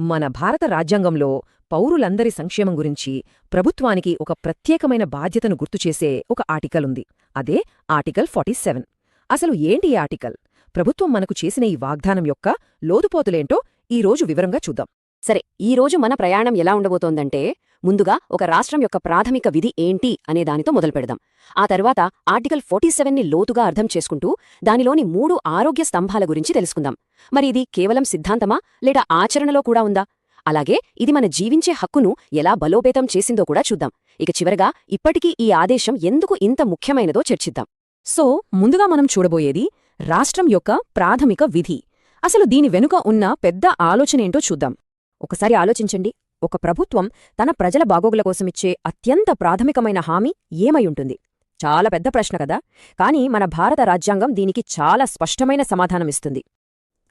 మన భారత రాజ్యాంగంలో పౌరులందరి సంక్షేమం గురించి ప్రభుత్వానికి ఒక ప్రత్యేకమైన బాధ్యతను గుర్తుచేసే ఒక ఆర్టికల్ ఉంది. అదే ఆర్టికల్ 47. అసలు ఏంటి ఈ ఆర్టికల్? ప్రభుత్వం మనకు చేసిన ఈ వాగ్దానం యొక్క లోతుపోతులేంటో ఈరోజు వివరంగా చూద్దాం. సరే, ఈరోజు మన ప్రయాణం ఎలా ఉండబోతోందంటే, ముందుగా ఒక రాష్ట్రం యొక్క ప్రాథమిక విధి ఏంటి అనే దానితో మొదలుపెడదాం. ఆ తర్వాత ఆర్టికల్ 47ని లోతుగా అర్థం చేసుకుంటూ దానిలోని 3 ఆరోగ్య స్తంభాల గురించి తెలుసుకుందాం. మరి ఇది కేవలం సిద్ధాంతమా లేదా ఆచరణలో కూడా ఉందా? అలాగే ఇది మన జీవించే హక్కును ఎలా బలోపేతం చేసిందో కూడా చూద్దాం. ఇక చివరగా ఇప్పటికీ ఈ ఆదేశం ఎందుకు ఇంత ముఖ్యమైనదో చర్చిద్దాం. సో ముందుగా మనం చూడబోయేది రాష్ట్రం యొక్క ప్రాథమిక విధి. అసలు దీని వెనుక ఉన్న పెద్ద ఆలోచనేంటో చూద్దాం. ఒకసారి ఆలోచించండి, ఒక ప్రభుత్వం తన ప్రజల బాగోగుల కోసమిచ్చే అత్యంత ప్రాథమికమైన హామీ ఏమైయుంటుంది? చాలా పెద్ద ప్రశ్న కదా, కాని మన భారత రాజ్యాంగం దీనికి చాలా స్పష్టమైన సమాధానమిస్తుంది.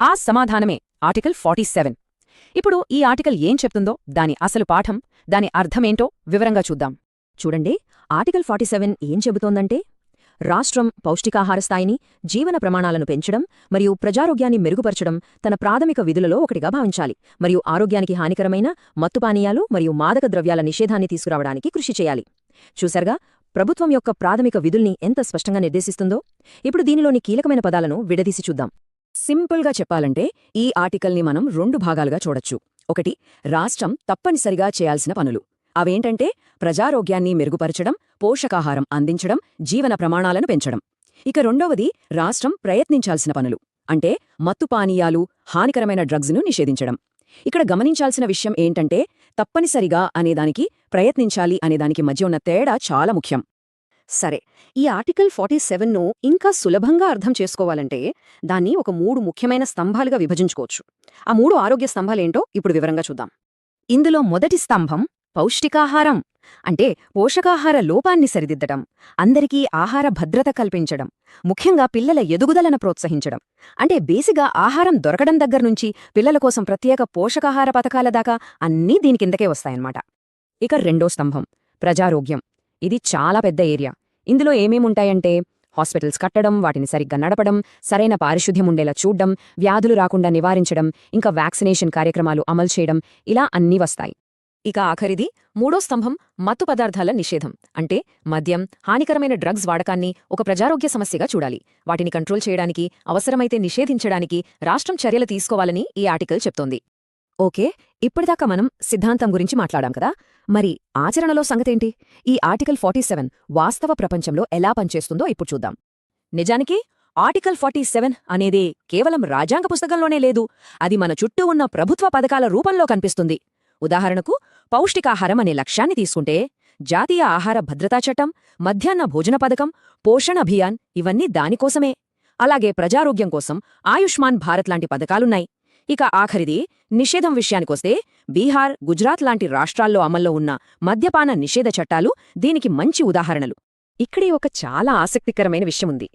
ఆ సమాధానమే ఆర్టికల్ 47. ఇప్పుడు ఈ ఆర్టికల్ ఏం చెప్తుందో, దాని అసలు పాఠం, దాని అర్థమేంటో వివరంగా చూద్దాం. చూడండి, ఆర్టికల్ 47 ఏం చెబుతోందంటే, రాష్ట్రం పౌష్టికాహార స్థాయిని, జీవన ప్రమాణాలను పెంచడం మరియు ప్రజారోగ్యాన్ని మెరుగుపరచడం తన ప్రాథమిక విధులలో ఒకటిగా భావించాలి. మరియు ఆరోగ్యానికి హానికరమైన మత్తుపానీయాలు మరియు మాదక ద్రవ్యాల నిషేధాన్ని తీసుకురావడానికి కృషి చేయాలి. చూశారుగా, ప్రభుత్వం యొక్క ప్రాథమిక విధుల్ని ఎంత స్పష్టంగా నిర్దేశిస్తుందో. ఇప్పుడు దీనిలోని కీలకమైన పదాలను విడదీసి చూద్దాం. సింపుల్గా చెప్పాలంటే ఈ ఆర్టికల్ని మనం 2 భాగాలుగా చూడొచ్చు. ఒకటి, రాష్ట్రం తప్పనిసరిగా చేయాల్సిన పనులు. అవేంటంటే ప్రజారోగ్యాన్ని మెరుగుపరచడం, పోషకాహారం అందించడం, జీవన ప్రమాణాలను పెంచడం. ఇక రెండవది, రాష్ట్రం ప్రయత్నించాల్సిన పనులు, అంటే మత్తుపానీయాలు, హానికరమైన డ్రగ్స్ను నిషేధించడం. ఇక్కడ గమనించాల్సిన విషయం ఏంటంటే, తప్పనిసరిగా అనేదానికి, ప్రయత్నించాలి అనేదానికి మధ్య ఉన్న తేడా చాలా ముఖ్యం. సరే, ఈ ఆర్టికల్ 47ను ఇంకా సులభంగా అర్థం చేసుకోవాలంటే దాన్ని ఒక 3 ముఖ్యమైన స్తంభాలుగా విభజించుకోవచ్చు. ఆ 3 ఆరోగ్య స్తంభాలేంటో ఇప్పుడు వివరంగా చూద్దాం. ఇందులో మొదటి స్తంభం పౌష్టికాహారం, అంటే పోషకాహార లోపాన్ని సరిదిద్దడం, అందరికీ ఆహార భద్రత కల్పించడం, ముఖ్యంగా పిల్లల ఎదుగుదలను ప్రోత్సహించడం. అంటే బేసిగా ఆహారం దొరకడం దగ్గర్నుంచి పిల్లల కోసం ప్రత్యేక పోషకాహార పథకాల దాకా అన్నీ దీని కిందకే వస్తాయన్నమాట. ఇక రెండో స్తంభం ప్రజారోగ్యం. ఇది చాలా పెద్ద ఏరియా. ఇందులో ఏమేముంటాయంటే హాస్పిటల్స్ కట్టడం, వాటిని సరిగ్గా నడపడం, సరైన పారిశుధ్యం ఉండేలా చూడ్డం, వ్యాధులు రాకుండా నివారించడం, ఇంకా వ్యాక్సినేషన్ కార్యక్రమాలు అమలు చేయడం, ఇలా అన్నీ వస్తాయి. ఇక ఆఖరిది మూడో స్తంభం మత్తు పదార్థాల నిషేధం. అంటే మద్యం, హానికరమైన డ్రగ్స్ వాడకాన్ని ఒక ప్రజారోగ్య సమస్యగా చూడాలి. వాటిని కంట్రోల్ చేయడానికి, అవసరమైతే నిషేధించడానికి రాష్ట్రం చర్యలు తీసుకోవాలని ఈ ఆర్టికల్ చెప్తోంది. ఓకే, ఇప్పటిదాకా మనం సిద్ధాంతం గురించి మాట్లాడాం కదా, మరి ఆచరణలో సంగతేంటి? ఈ ఆర్టికల్ 47 వాస్తవ ప్రపంచంలో ఎలా పనిచేస్తుందో ఇప్పుడు చూద్దాం. నిజానికి ఆర్టికల్ 47 అనేది కేవలం రాజ్యాంగ పుస్తకంలోనే లేదు, అది మన చుట్టూ ఉన్న ప్రభుత్వ పథకాల రూపంలో కనిపిస్తుంది. ఉదాహరణకు, పౌష్టికాహారం అనే లక్ష్యాన్ని తీసుకుంటే జాతీయ ఆహార భద్రతా చట్టం, మధ్యాహ్న భోజన పథకం, పోషణ్ అభియాన్ ఇవన్నీ దానికోసమే. అలాగే ప్రజారోగ్యం కోసం ఆయుష్మాన్ భారత్ లాంటి పథకాలున్నాయి. ఇక ఆఖరిది నిషేధం విషయానికొస్తే బీహార్, గుజరాత్ లాంటి రాష్ట్రాల్లో అమల్లో ఉన్న మద్యపాన నిషేధ చట్టాలు దీనికి మంచి ఉదాహరణలు. ఇక్కడే ఒక చాలా ఆసక్తికరమైన విషయముంది.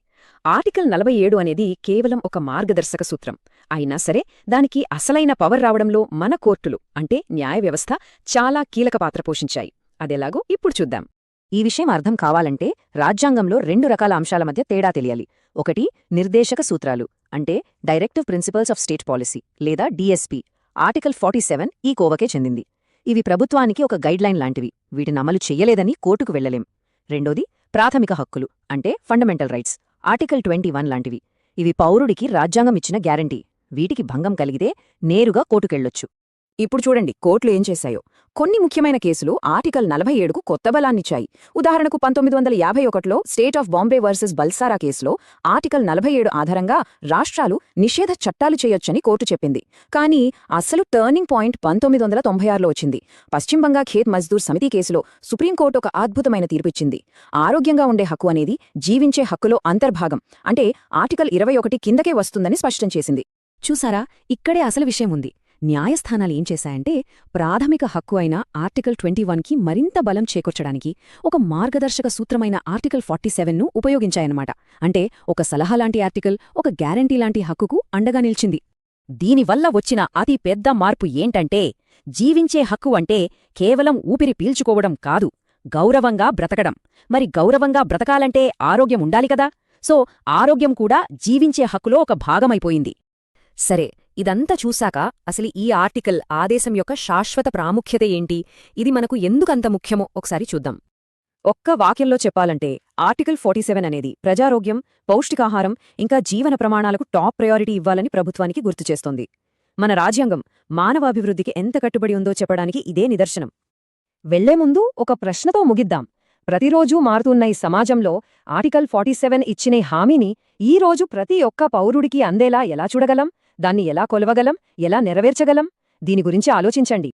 ఆర్టికల్ 47 అనేది కేవలం ఒక మార్గదర్శక సూత్రం అయినా సరే, దానికి అసలైన పవర్ రావడంలో మన కోర్టులు, అంటే న్యాయ వ్యవస్థ చాలా కీలక పాత్ర పోషించాయి. అదెలాగో ఇప్పుడు చూద్దాం. ఈ విషయం అర్థం కావాలంటే రాజ్యాంగంలో 2 రకాల అంశాల మధ్య తేడా తెలియాలి. ఒకటి, నిర్దేశక సూత్రాలు, అంటే directive principles of state policy లేదా డిఎస్పీ. ఆర్టికల్ 47 ఈ కోవకే చెందింది. ఇవి ప్రభుత్వానికి ఒక గైడ్లైన్ లాంటివి. వీటిని అమలు చెయ్యలేదని కోర్టుకు వెళ్లలేం. రెండోది, ప్రాథమిక హక్కులు, అంటే ఫండమెంటల్ రైట్స్. ఆర్టికల్ 21 లాంటివి. ఇవి పౌరుడికి రాజ్యాంగం ఇచ్చిన గ్యారంటీ. వీటికి భంగం కలిగితే నేరుగా కోర్టుకెళ్లొచ్చు. ఇప్పుడు చూడండి కోర్టులు ఏం చేశాయో. కొన్ని ముఖ్యమైన కేసులు ఆర్టికల్ 47కు కొత్త బలాన్నిచ్చాయి. ఉదాహరణకు 1951లో స్టేట్ ఆఫ్ బాంబే వర్సెస్ బల్సారా కేసులో ఆర్టికల్ 47 ఆధారంగా రాష్ట్రాలు నిషేధ చట్టాలు చేయొచ్చని కోర్టు చెప్పింది. కానీ అసలు టర్నింగ్ పాయింట్ 1996లో వచ్చింది. పశ్చిమ బంగా ఖేత్ మజ్దూర్ సమితి కేసులో సుప్రీంకోర్టు ఒక అద్భుతమైన తీర్పిచ్చింది. ఆరోగ్యంగా ఉండే హక్కు అనేది జీవించే హక్కులో అంతర్భాగం, అంటే ఆర్టికల్ 21 కిందకే వస్తుందని స్పష్టం చేసింది. చూసారా, ఇక్కడే అసలు విషయం ఉంది. న్యాయస్థానాలు ఏం చేశాయంటే ప్రాథమిక హక్కు అయిన ఆర్టికల్ 21కి మరింత బలం చేకూర్చడానికి ఒక మార్గదర్శక సూత్రమైన ఆర్టికల్ 47ను ఉపయోగించాయన్నమాట. అంటే ఒక సలహా లాంటి ఆర్టికల్, ఒక గ్యారంటీ లాంటి హక్కుకు అండగా నిల్చింది. దీనివల్ల వచ్చిన అతి పెద్ద మార్పు ఏంటంటే, జీవించే హక్కు అంటే కేవలం ఊపిరి పీల్చుకోవడం కాదు, గౌరవంగా బ్రతకడం. మరి గౌరవంగా బ్రతకాలంటే ఆరోగ్యం ఉండాలి కదా. సో ఆరోగ్యం కూడా జీవించే హక్కులో ఒక భాగమైపోయింది. సరే, ఇదంతా చూశాక అసలు ఈ ఆర్టికల్ ఆదేశం యొక్క శాశ్వత ప్రాముఖ్యత ఏంటి, ఇది మనకు ఎందుకంత ముఖ్యమో ఒకసారి చూద్దాం. ఒక్క వాక్యంలో చెప్పాలంటే ఆర్టికల్ 47 అనేది ప్రజారోగ్యం, పౌష్టికాహారం ఇంకా జీవన ప్రమాణాలకు టాప్ ప్రయారిటీ ఇవ్వాలని ప్రభుత్వానికి గుర్తుచేస్తోంది. మన రాజ్యాంగం మానవాభివృద్ధికి ఎంత కట్టుబడి ఉందో చెప్పడానికి ఇదే నిదర్శనం. వెళ్లే ముందు ఒక ప్రశ్నతో ముగిద్దాం. ప్రతిరోజూ మారుతున్న ఈ సమాజంలో ఆర్టికల్ 47 ఇచ్చిన హామీని ఈ రోజు ప్రతి ఒక్క పౌరుడికి అందేలా ఎలా చూడగలం, దాన్ని ఎలా కొలవగలం, ఎలా నెరవేర్చగలం? దీని గురించి ఆలోచించండి.